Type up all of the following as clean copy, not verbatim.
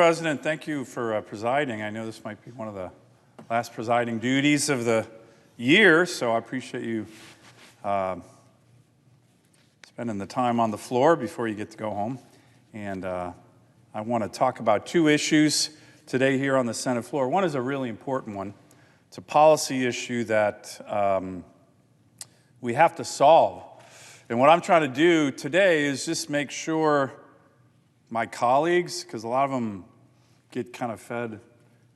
President, thank you for presiding. I know this might be one of the last presiding duties of the year, so I appreciate you spending the time on the floor before you get to go home. And I want to talk about two issues today here on the Senate floor. One is a really important one. It's a policy issue that we have to solve. And what I'm trying to do today is just make sure my colleagues, because a lot of them get kind of fed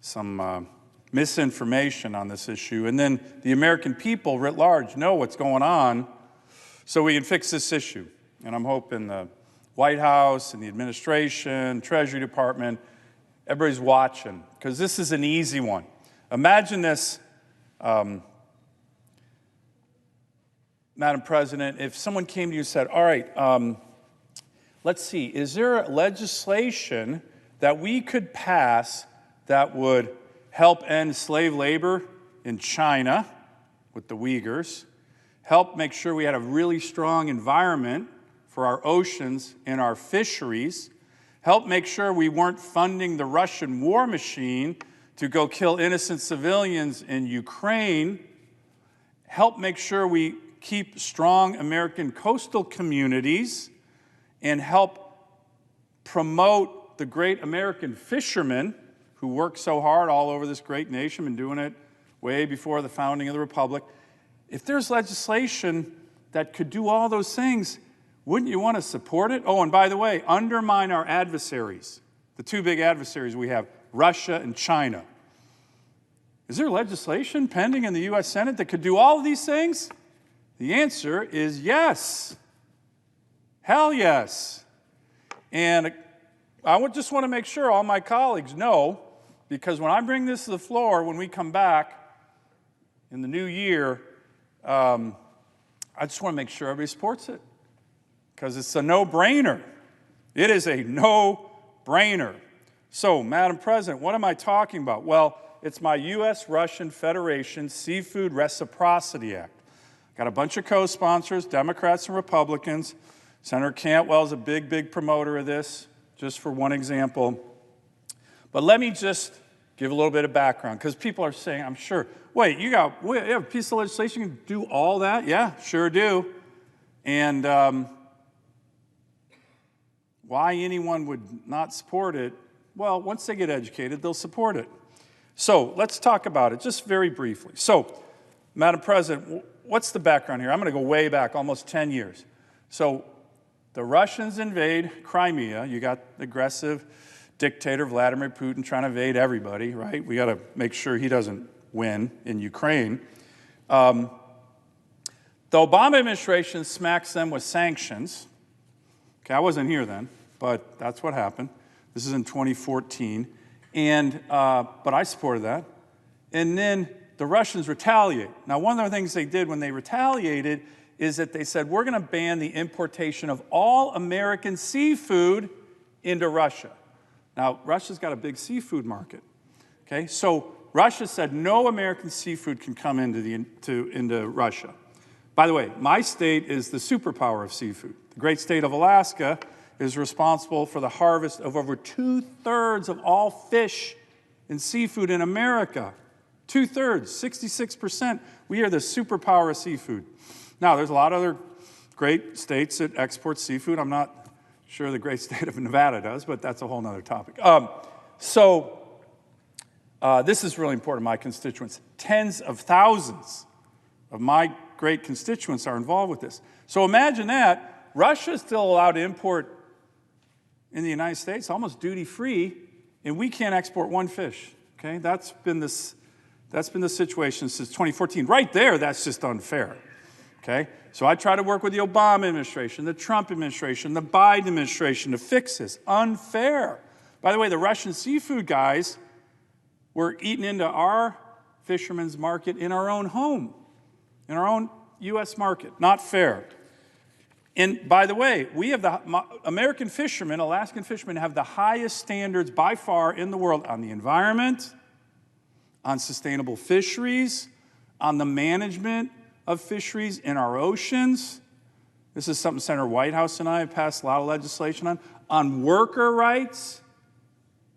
some misinformation on this issue, and then the American people writ large know what's going on so we can fix this issue. And I'm hoping the White House and the administration, Treasury Department, everybody's watching, because this is an easy one. Imagine this, Madam President, if someone came to you and said, all right, let's see, is there legislation that we could pass that would help end slave labor in China with the Uyghurs, help make sure we had a really strong environment for our oceans and our fisheries, help make sure we weren't funding the Russian war machine to go kill innocent civilians in Ukraine, help make sure we keep strong American coastal communities, and help promote the great American fishermen who work so hard all over this great nation, been doing it way before the founding of the Republic. If there's legislation that could do all those things, wouldn't you want to support it? Oh, and by the way, undermine our adversaries, the two big adversaries we have, Russia and China. Is there legislation pending in the U.S. Senate that could do all of these things? The answer is yes. Hell yes. And I just want to make sure all my colleagues know, because when I bring this to the floor, when we come back in the new year, I just want to make sure everybody supports it, because it's a no-brainer. It is a no-brainer. So, Madam President, what am I talking about? Well, it's my U.S.-Russian Federation Seafood Reciprocity Act. Got a bunch of co-sponsors, Democrats and Republicans. Senator Cantwell is a big promoter of this, just for one example. But let me just give a little bit of background, because people are saying, I'm sure, wait, you have a piece of legislation that can do all that? Yeah, sure do. And why anyone would not support it, well, once they get educated, they'll support it. So let's talk about it just very briefly. So, Madam President, what's the background here? I'm going to go way back, almost 10 years. So the Russians invade Crimea. You got the aggressive dictator Vladimir Putin trying to invade everybody, right? We got to make sure he doesn't win in Ukraine. The Obama administration smacks them with sanctions. Okay, I wasn't here then, but that's what happened. This is in 2014. But I supported that. And then the Russians retaliate. Now, one of the things they did when they retaliated is that they said, we're going to ban the importation of all American seafood into Russia. Now, Russia's got a big seafood market. Okay, so Russia said no American seafood can come into Russia. By the way, my state is the superpower of seafood. The great state of Alaska is responsible for the harvest of over 2/3 of all fish and seafood in America. 2/3, 66%. We are the superpower of seafood. Now, there's a lot of other great states that export seafood. I'm not sure the great state of Nevada does, but that's a whole other topic. This is really important to my constituents. Tens of thousands of my great constituents are involved with this. So imagine that. Russia is still allowed to import in the United States, almost duty-free, and we can't export one fish. Okay, that's been the situation since 2014. Right there, that's just unfair. Okay, so I try to work with the Obama administration, the Trump administration, the Biden administration to fix this. Unfair. By the way, the Russian seafood guys were eating into our fishermen's market in our own home, in our own U.S. market. Not fair. And by the way, we have American fishermen, Alaskan fishermen, have the highest standards by far in the world on the environment, on sustainable fisheries, on the management of fisheries in our oceans. This is something Senator Whitehouse and I have passed a lot of legislation on worker rights.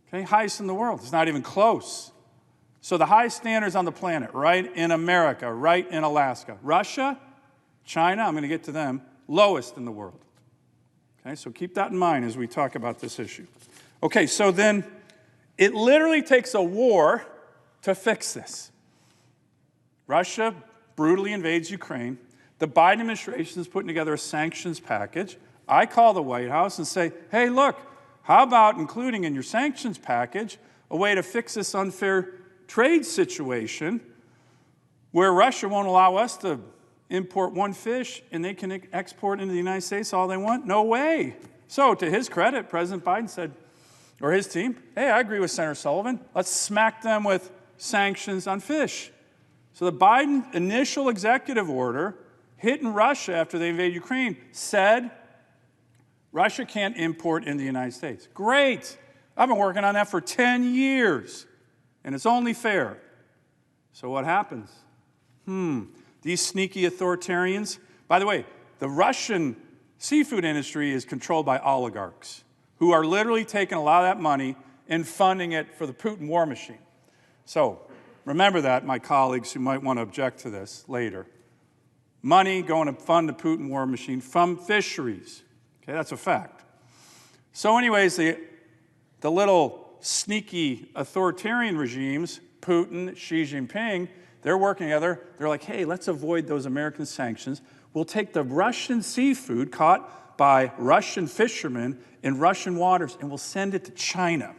Okay, highest in the world. It's not even close. So the highest standards on the planet, right in America, right in Alaska. Russia, China, I'm going to get to them, lowest in the world. Okay, so keep that in mind as we talk about this issue. Okay, so then it literally takes a war to fix this. Russia brutally invades Ukraine. The Biden administration is putting together a sanctions package. I call the White House and say, hey, look, how about including in your sanctions package a way to fix this unfair trade situation where Russia won't allow us to import one fish and they can export into the United States all they want? No way. So to his credit, President Biden said, or his team, hey, I agree with Senator Sullivan. Let's smack them with sanctions on fish. So the Biden initial executive order hitting Russia after they invaded Ukraine said Russia can't import in the United States. Great. I've been working on that for 10 years, and it's only fair. So what happens? These sneaky authoritarians. By the way, the Russian seafood industry is controlled by oligarchs who are literally taking a lot of that money and funding it for the Putin war machine. So remember that, my colleagues who might want to object to this later. Money going to fund the Putin war machine from fisheries. Okay, that's a fact. So anyways, the little sneaky authoritarian regimes, Putin, Xi Jinping, they're working together. They're like, hey, let's avoid those American sanctions. We'll take the Russian seafood caught by Russian fishermen in Russian waters, and we'll send it to China.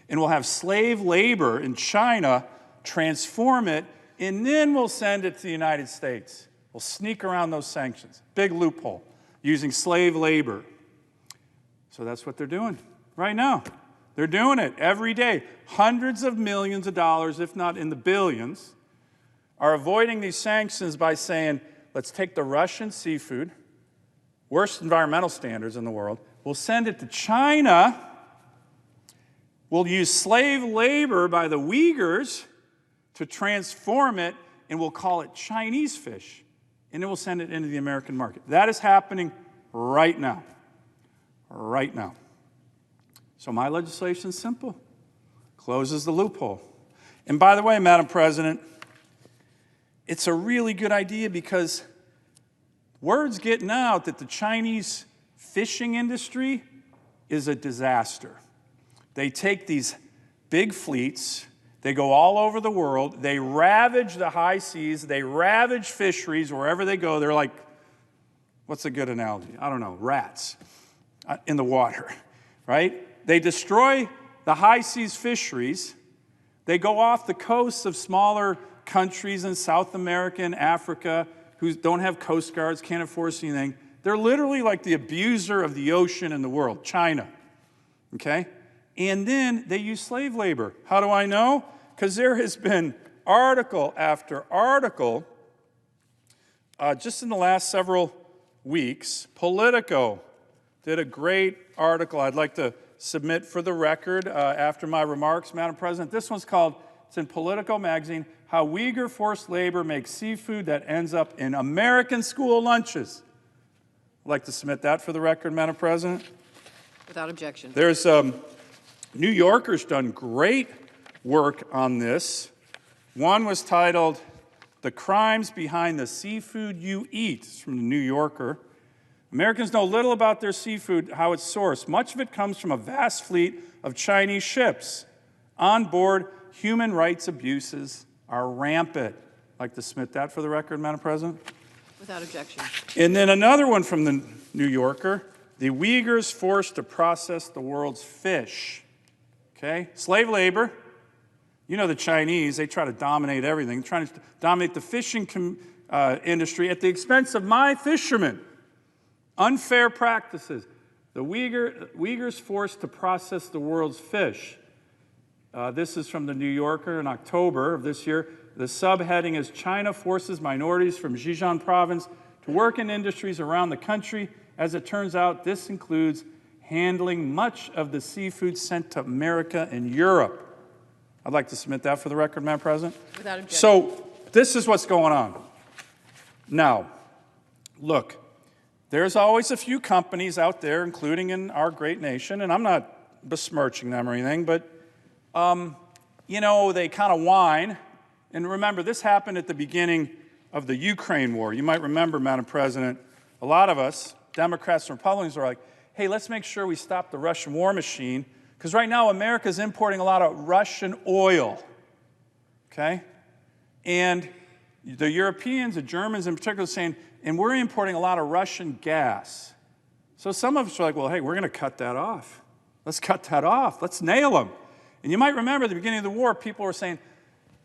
And we'll have slave labor in China, transform it, and then we'll send it to the United States. We'll sneak around those sanctions. Big loophole, using slave labor. So that's what they're doing right now. They're doing it every day. Hundreds of millions of dollars, if not in the billions, are avoiding these sanctions by saying, let's take the Russian seafood, worst environmental standards in the world, we'll send it to China, we'll use slave labor by the Uyghurs to transform it, and we'll call it Chinese fish, and then we'll send it into the American market. That is happening right now. Right now. So my legislation is simple. Closes the loophole. And by the way, Madam President, it's a really good idea because word's getting out that the Chinese fishing industry is a disaster. They take these big fleets, they go all over the world, they ravage the high seas, they ravage fisheries wherever they go. They're like, what's a good analogy? I don't know, rats in the water, right? They destroy the high seas fisheries. They go off the coasts of smaller countries in South America and Africa who don't have coast guards, can't enforce anything. They're literally like the abuser of the ocean in the world, China, okay? And then they use slave labor. How do I know? Because there has been article after article just in the last several weeks. Politico did a great article I'd like to submit for the record after my remarks, Madam President. This one's called, it's in Politico magazine, How Uyghur Forced Labor Makes Seafood That Ends Up in American School Lunches. I'd like to submit that for the record, Madam President. Without objection. There's New Yorker's done great work on this. One was titled, The Crimes Behind the Seafood You Eat. It's from the New Yorker. Americans know little about their seafood, how it's sourced. Much of it comes from a vast fleet of Chinese ships. On board, human rights abuses are rampant. I'd like to submit that for the record, Madam President. Without objection. And then another one from the New Yorker, the Uyghurs forced to process the world's fish. Okay? Slave labor. You know the Chinese, they try to dominate everything. They're trying to dominate the fishing industry at the expense of my fishermen. Unfair practices. The Uyghurs forced to process the world's fish. This is from the New Yorker in October of this year. The subheading is China forces minorities from Xinjiang province to work in industries around the country. As it turns out, this includes handling much of the seafood sent to America and Europe. I'd like to submit that for the record, Madam President. Without objection. So this is what's going on. Now, look, there's always a few companies out there, including in our great nation, and I'm not besmirching them or anything, but they kind of whine. And remember, this happened at the beginning of the Ukraine war. You might remember, Madam President, a lot of us, Democrats and Republicans, are like, hey, let's make sure we stop the Russian war machine, because right now America's importing a lot of Russian oil, okay? And the Europeans, the Germans in particular, are saying, and we're importing a lot of Russian gas. So some of us are like, well, hey, we're going to cut that off. Let's cut that off. Let's nail them. And you might remember at the beginning of the war, people were saying,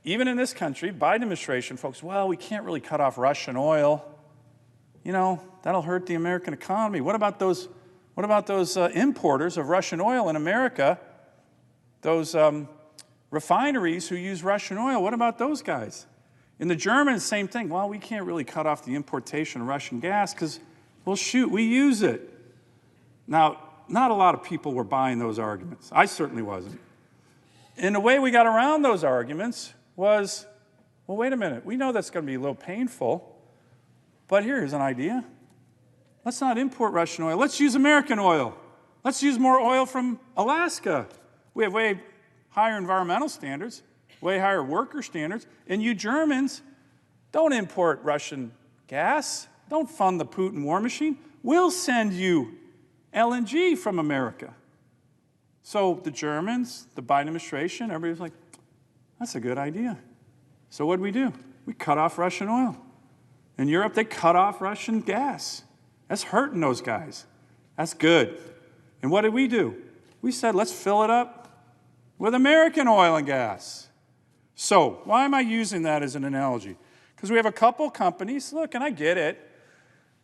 even in this country, Biden administration, folks, well, we can't really cut off Russian oil. That'll hurt the American economy. What about those importers of Russian oil in America, those refineries who use Russian oil? What about those guys? In the Germans, same thing. Well, we can't really cut off the importation of Russian gas because, well, shoot, we use it. Now, not a lot of people were buying those arguments. I certainly wasn't. And the way we got around those arguments was, well, wait a minute. We know that's going to be a little painful, but here's an idea. Let's not import Russian oil. Let's use American oil. Let's use more oil from Alaska. We have way higher environmental standards, way higher worker standards, and you Germans, don't import Russian gas. Don't fund the Putin war machine. We'll send you LNG from America. So the Germans, the Biden administration, everybody was like, that's a good idea. So what do? We cut off Russian oil. In Europe, they cut off Russian gas. That's hurting those guys. That's good. And what did we do? We said, let's fill it up with American oil and gas. So why am I using that as an analogy? Because we have a couple companies. Look, and I get it.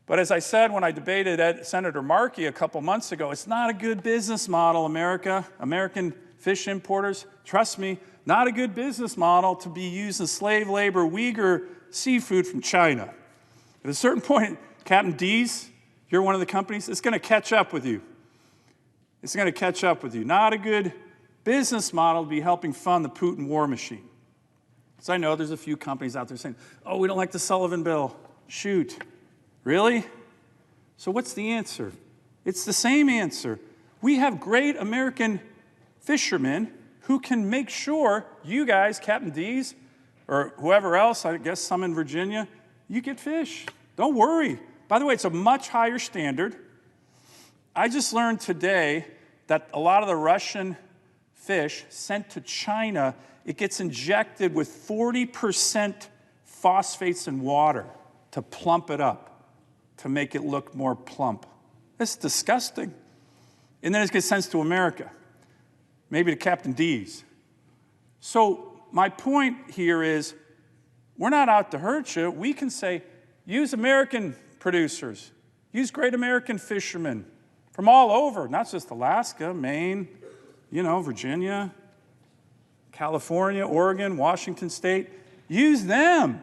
But as I said when I debated Senator Markey a couple months ago, it's not a good business model, American fish importers. Trust me, not a good business model to be using slave labor, Uyghur seafood from China. At a certain point, Captain D's, you're one of the companies, it's going to catch up with you. It's going to catch up with you. Not a good business model to be helping fund the Putin war machine. So I know there's a few companies out there saying, oh, we don't like the Sullivan bill. Shoot. Really? So what's the answer? It's the same answer. We have great American fishermen who can make sure you guys, Captain D's, or whoever else, I guess some in Virginia, you get fish. Don't worry. By the way, it's a much higher standard. I just learned today that a lot of the Russian fish sent to China, it gets injected with 40% phosphates in water to plump it up, to make it look more plump. That's disgusting. And then it gets sent to America, maybe to Captain D's. So my point here is, we're not out to hurt you. We can say, use American producers. Use great American fishermen from all over, not just Alaska, Maine, Virginia, California, Oregon, Washington State. Use them.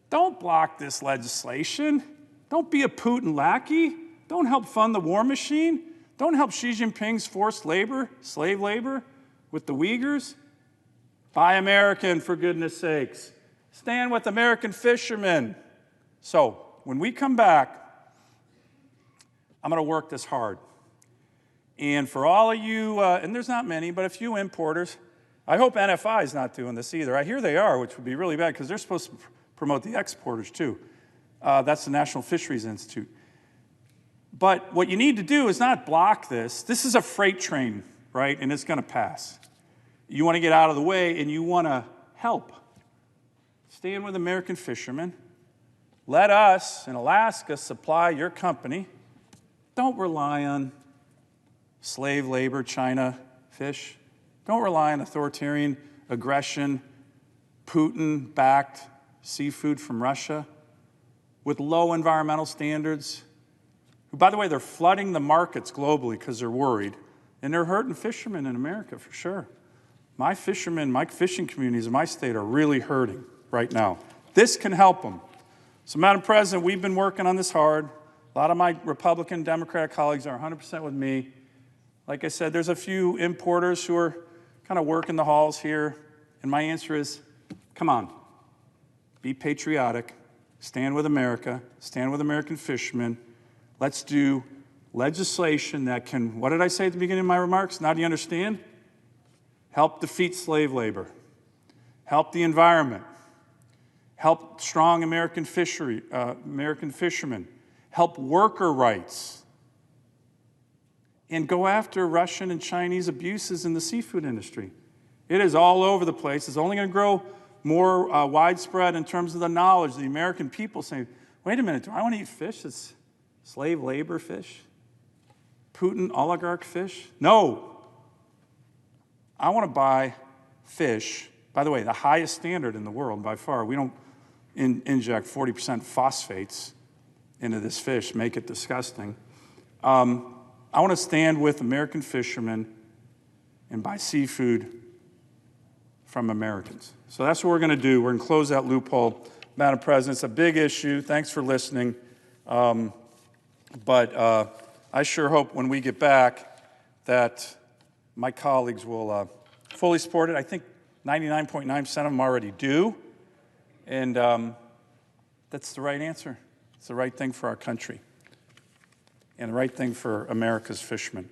Don't block this legislation. Don't be a Putin lackey. Don't help fund the war machine. Don't help Xi Jinping's forced labor, slave labor, with the Uyghurs. Buy American, for goodness sakes. Stand with American fishermen. So, when we come back, I'm going to work this hard. And for all of you, and there's not many, but a few importers, I hope NFI is not doing this either. I hear they are, which would be really bad because they're supposed to promote the exporters too. That's the National Fisheries Institute. But what you need to do is not block this. This is a freight train, right? And it's going to pass. You want to get out of the way and you want to help. Stand with American fishermen. Let us in Alaska supply your company. Don't rely on slave labor, China fish. Don't rely on authoritarian aggression, Putin-backed seafood from Russia with low environmental standards. By the way, they're flooding the markets globally because they're worried. And they're hurting fishermen in America for sure. My fishermen, my fishing communities in my state are really hurting right now. This can help them. So, Madam President, we've been working on this hard. A lot of my Republican, Democratic colleagues are 100% with me. Like I said, there's a few importers who are kind of working the halls here. And my answer is, come on, be patriotic, stand with America, stand with American fishermen. Let's do legislation that can, what did I say at the beginning of my remarks? Now do you understand? help defeat slave labor, help the environment, help strong American fishermen, help worker rights, and go after Russian and Chinese abuses in the seafood industry. It is all over the place. It's only going to grow more widespread in terms of the knowledge of the American people saying, wait a minute, do I want to eat fish that's slave labor fish? Putin oligarch fish? No. I want to buy fish, by the way, the highest standard in the world by far. We don't inject 40% phosphates into this fish, make it disgusting. I want to stand with American fishermen and buy seafood from Americans. So that's what we're going to do. We're going to close that loophole. Madam President, it's a big issue. Thanks for listening. But I sure hope when we get back that my colleagues will fully support it. I think 99.9% of them already do. And that's the right answer. It's the right thing for our country and the right thing for America's fishermen.